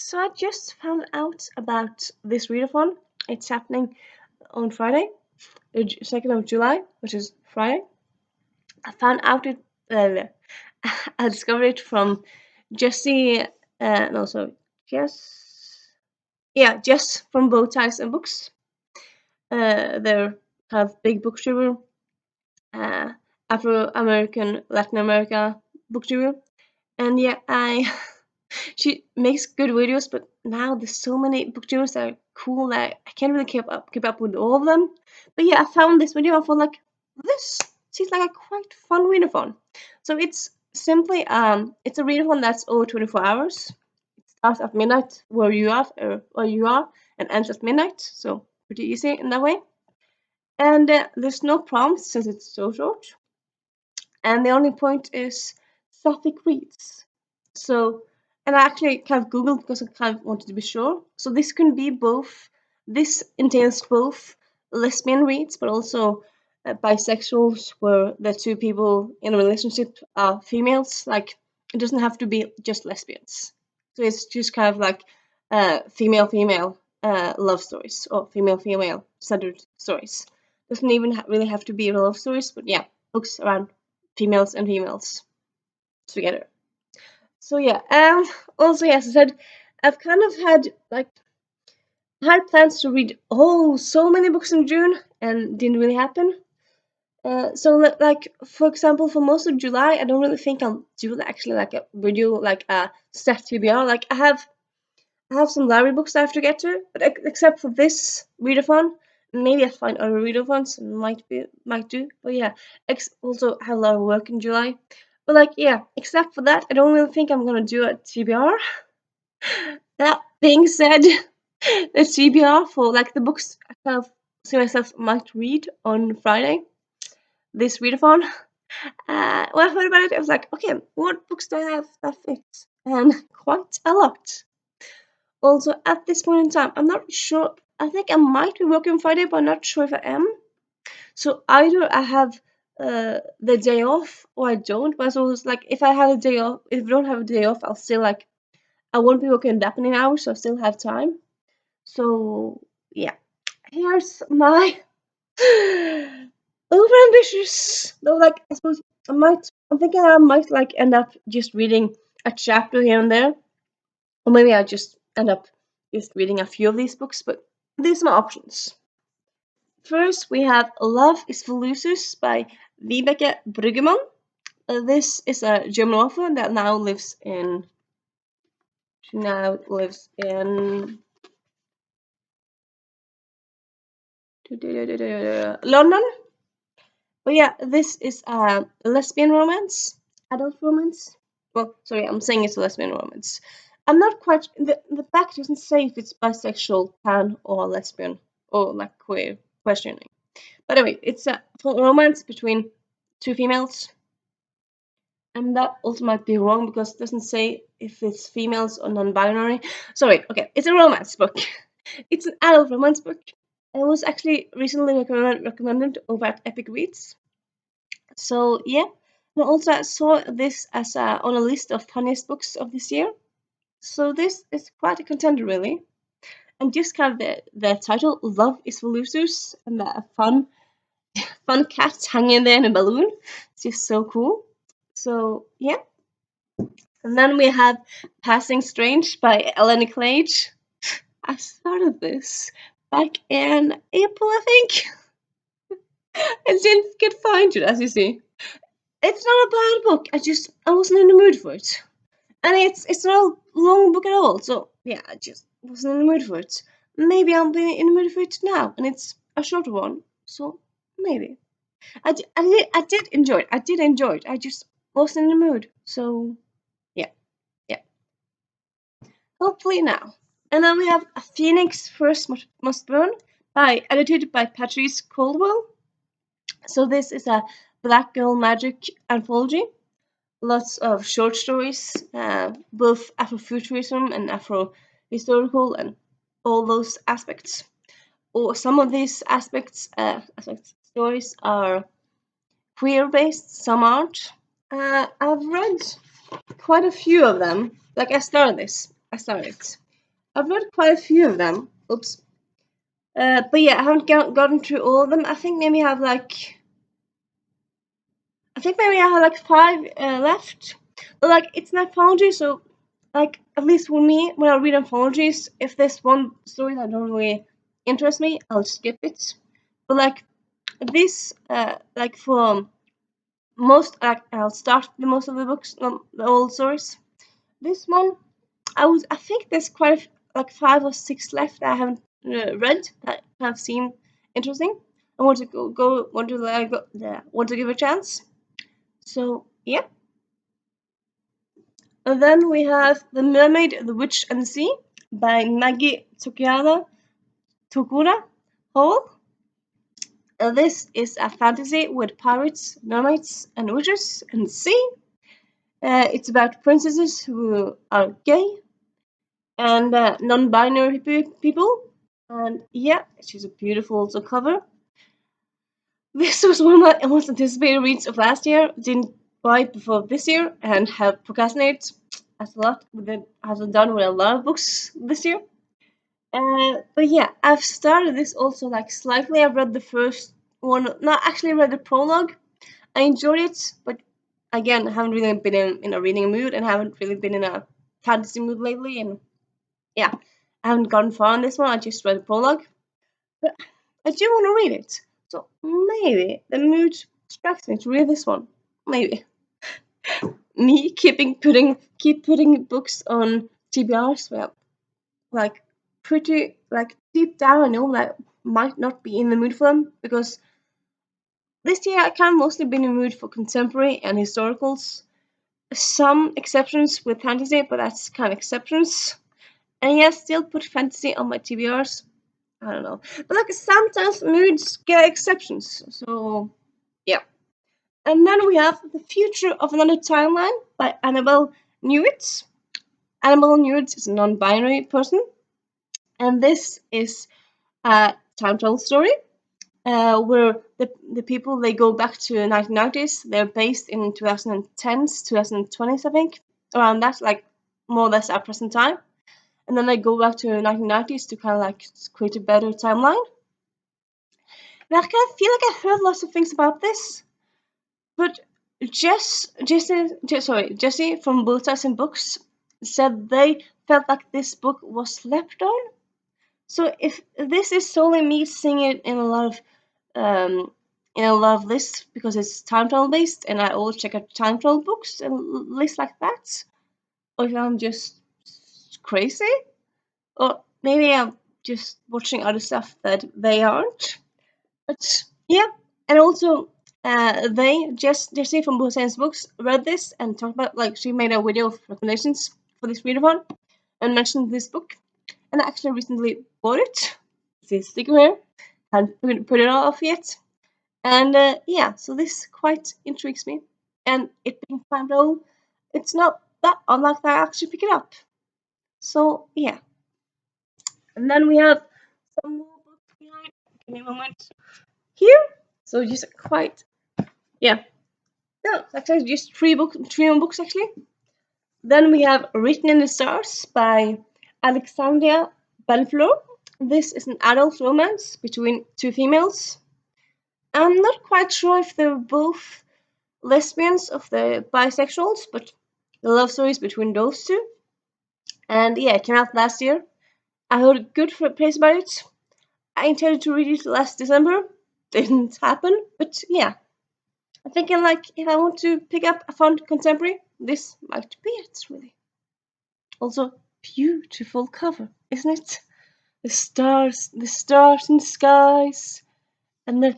So I just found out about this readathon. It's happening on Friday, the 2nd of July, which is Friday. I found out it. I discovered it from Jesse. No, sorry, Jess from Bow Ties and Books. They're kind of big booktuber, Afro-American, Latin America booktuber, and yeah, she makes good videos, but now there's so many booktubers that are cool that I can't really keep up with all of them. But yeah, I found this video and I thought like this seems like a quite fun readathon. So it's simply it's a readathon that's over 24 hours. It starts at midnight where you are and ends at midnight. So pretty easy in that way. And there's no prompts since it's so short. And the only point is Sapphic reads. So, and I actually kind of Googled because I kind of wanted to be sure. So this can be both. This entails both lesbian reads, but also bisexuals, where the two people in a relationship are females. Like it doesn't have to be just lesbians. So it's just kind of like female love stories or female centered stories. Doesn't even really have to be love stories, but yeah, books around females and females together. So yeah, also yes, I said I've kind of had plans to read so many books in June and didn't really happen. So like for example, for most of July, I don't really think I'll do actually like a video like a set TBR. Like I have some library books I have to get to, but except for this readathon, maybe I find other readathons and might do. But yeah, also have a lot of work in July. But like yeah, except for that, I don't really think I'm gonna do a TBR. That being said, the TBR for like the books I kind of see myself might read on Friday, this readathon. When I heard about it, I was like, okay, what books do I have that fit? And quite a lot. Also, at this point in time, I'm not sure. I think I might be working Friday, but I'm not sure if I am. So either I have the day off or I don't. But so it's like if I have a day off, if I don't have a day off, I'll still like I won't be working that many hours, so I still have time. So yeah, here's my over ambitious. Though, like I suppose I'm thinking I might like end up just reading a chapter here and there, or maybe I just end up just reading a few of these books. But these are my options. First, we have Love is for Losers by Vibeke Bruggemann. This is a German author that now lives in London. But yeah, this is a lesbian romance, adult romance. Well, sorry, I'm saying it's a lesbian romance. I'm not quite. The back doesn't say if it's bisexual, pan, or lesbian, or like queer questioning. But anyway, it's a romance between two females, and that also might be wrong because it doesn't say if it's females or non-binary. Sorry, okay, it's a romance book. It's an adult romance book. It was actually recently recommended over at Epic Reads. So yeah, and also I saw this as on a list of funniest books of this year. So this is quite a contender, really. And just kind of the title, "Love is for Losers," and the fun cat hanging there in a balloon. It's just so cool. So yeah, and then we have "Passing Strange" by Eleni Clage. I started this back in April, I think. I didn't get find it, as you see. It's not a bad book. I wasn't in the mood for it. And it's not a long book at all. So yeah, I just wasn't in the mood for it. Maybe I'll be in the mood for it now, and it's a shorter one. So maybe I did enjoy it. I did enjoy it. I just wasn't in the mood. So yeah, yeah. Hopefully now. And then we have A Phoenix First Must Burn edited by Patrice Caldwell. So this is a Black Girl Magic anthology. Lots of short stories, both Afrofuturism and Afro-historical and all those aspects. Or some of these stories are queer-based, some aren't. I've read quite a few of them. Like I started. I've read quite a few of them. Oops. But yeah, I haven't gotten through all of them. I think maybe I have like five left. But like it's an anthology, so like at least for me, when I read anthologies, if there's one story that don't really interest me, I'll skip it. But like this, like for most, I'll start the most of the books, the old stories. This one, I think there's quite like 5 or 6 left that I haven't read that have seemed interesting. I want to want to give a chance. So yeah. And then we have The Mermaid, the Witch and the Sea by Maggie Tokura Hall. This is a fantasy with pirates, mermaids, and witches and the sea. It's about princesses who are gay and non-binary people. And yeah, she's a beautiful also cover. This was one of my most anticipated reads of last year. Didn't buy it before this year and have procrastinated as a lot with it, as I've done with a lot of books this year. But yeah, I've started this also like slightly. I've read the first one, not actually read the prologue. I enjoyed it, but again, I haven't really been in a reading mood and haven't really been in a fantasy mood lately. And yeah, I haven't gone far on this one. I just read the prologue, but I do want to read it. So maybe the mood strikes me to read this one. Maybe me keep putting books on TBRs. Well, like pretty like deep down, I know that I might not be in the mood for them because this year I kind of mostly been in the mood for contemporary and historicals. Some exceptions with fantasy, but that's kind of exceptions. And yeah, still put fantasy on my TBRs. I don't know. But like sometimes moods get exceptions. So yeah. And then we have The Future of Another Timeline by Annabelle Newitz. Annabelle Newitz is a non-binary person. And this is a time travel story where the people they go back to 1990s. They're based in 2010s, 2020s, I think, around that, like more or less our present time. And then they go back to 1990s to kind of like create a better timeline. And I kind of feel like I heard lots of things about this, but Jesse from Both Sides and Books said they felt like this book was slept on. So if this is solely me seeing it um, in a lot of lists because it's time travel based, and I always check out time travel books and lists like that, or if I'm just crazy, or maybe I'm just watching other stuff that they aren't. But yeah, and also Jessie from Both Sides Books read this and talked about like she made a video of recommendations for this readathon and mentioned this book, and I actually recently bought it. It's sticking here, haven't put it off yet. And yeah, so this quite intrigues me. And it being time travel, it's not that unlikely I actually pick it up. So yeah. And then we have some more books behind. Give me a moment. Here. So just quite yeah. No, it's actually just three more books actually. Then we have Written in the Stars by Alexandria Benfleur. This is an adult romance between two females. I'm not quite sure if they're both lesbians of the bisexuals, but the love stories between those two. And yeah, it came out last year. I heard good praise about it. I intended to read it last December. Didn't happen, but yeah. I'm thinking like if I want to pick up a fun contemporary, this might be it really. Also, beautiful cover, isn't it? The stars and skies, and the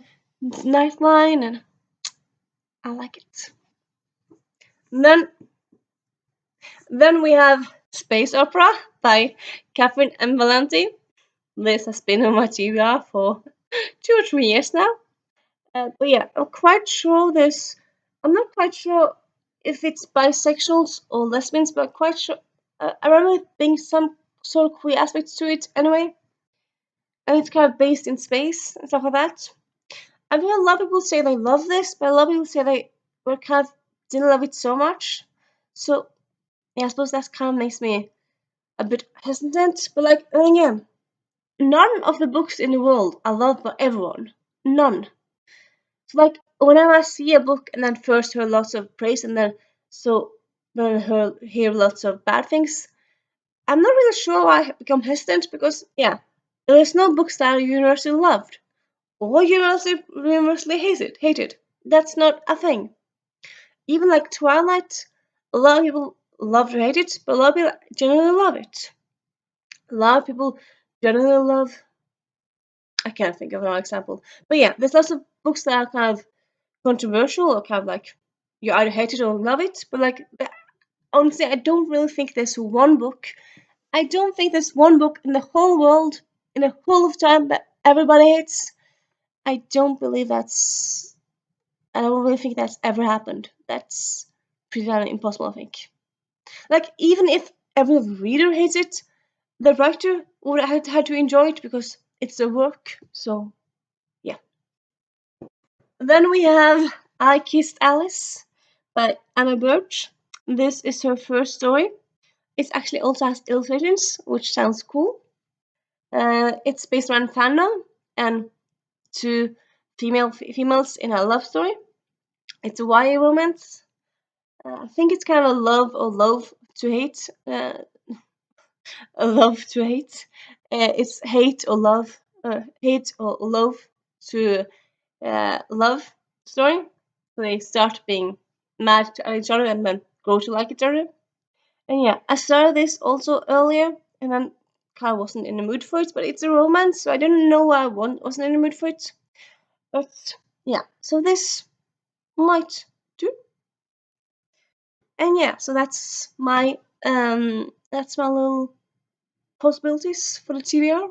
night line, and I like it. And then we have Space Opera by Catherine M. Valenti. This has been on my TBR for 2 or 3 years now. But yeah, I'm not quite sure if it's bisexuals or lesbians, but quite sure. I remember there being some sort of queer aspects to it anyway. And it's kind of based in space and stuff like that. I've heard a lot of people say they love this, but a lot of people say they were kind of didn't love it so much. So yeah, I suppose that kind of makes me a bit hesitant, but like then again, none of the books in the world are loved by everyone. None. So like whenever I see a book and then first hear lots of praise and then hear lots of bad things, I'm not really sure why I become hesitant because yeah, there's no books that are universally loved or universally hated. That's not a thing. Even like Twilight, a lot of people love or hate it, but a lot of people generally love it. A lot of people generally love. I can't think of an example, but yeah, there's lots of books that are kind of controversial or kind of like you either hate it or love it. But like honestly, I don't really think there's one book. I don't think there's one book in the whole world in the whole of time that everybody hates. I don't believe that's. I don't really think that's ever happened. That's pretty damn impossible, I think. Like even if every reader hates it, the writer would have had to enjoy it because it's their work. So yeah. Then we have I Kissed Alice by Anna Birch. This is her first story. It actually also has illustrations, which sounds cool. It's based around fandom and two females in a love story. It's a YA romance. I think it's kind of a love to hate. A love to hate. It's hate or love to love story. So they start being mad at each other and then grow to like each other. And yeah, I started this also earlier and then kind of wasn't in the mood for it, but it's a romance, so I don't know why wasn't in the mood for it. But yeah, so this might do. And yeah, so that's my little possibilities for the TBR.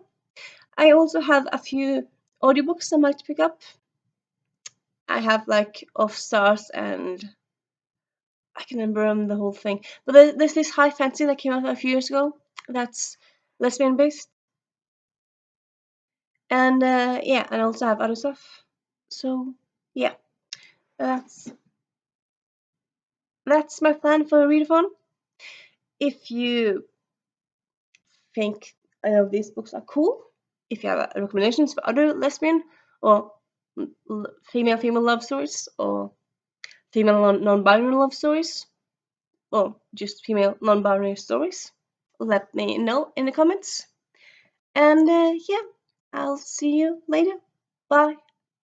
I also have a few audiobooks I might pick up. I have like Off Stars and I can remember the whole thing. But there's this high fantasy that came out a few years ago that's lesbian based. And yeah, and I also have other stuff. So yeah, that's that's my plan for a readathon. If you think any of these books are cool, if you have recommendations for other lesbian or female love stories or female non-binary love stories or just female non-binary stories, let me know in the comments. And yeah, I'll see you later. Bye.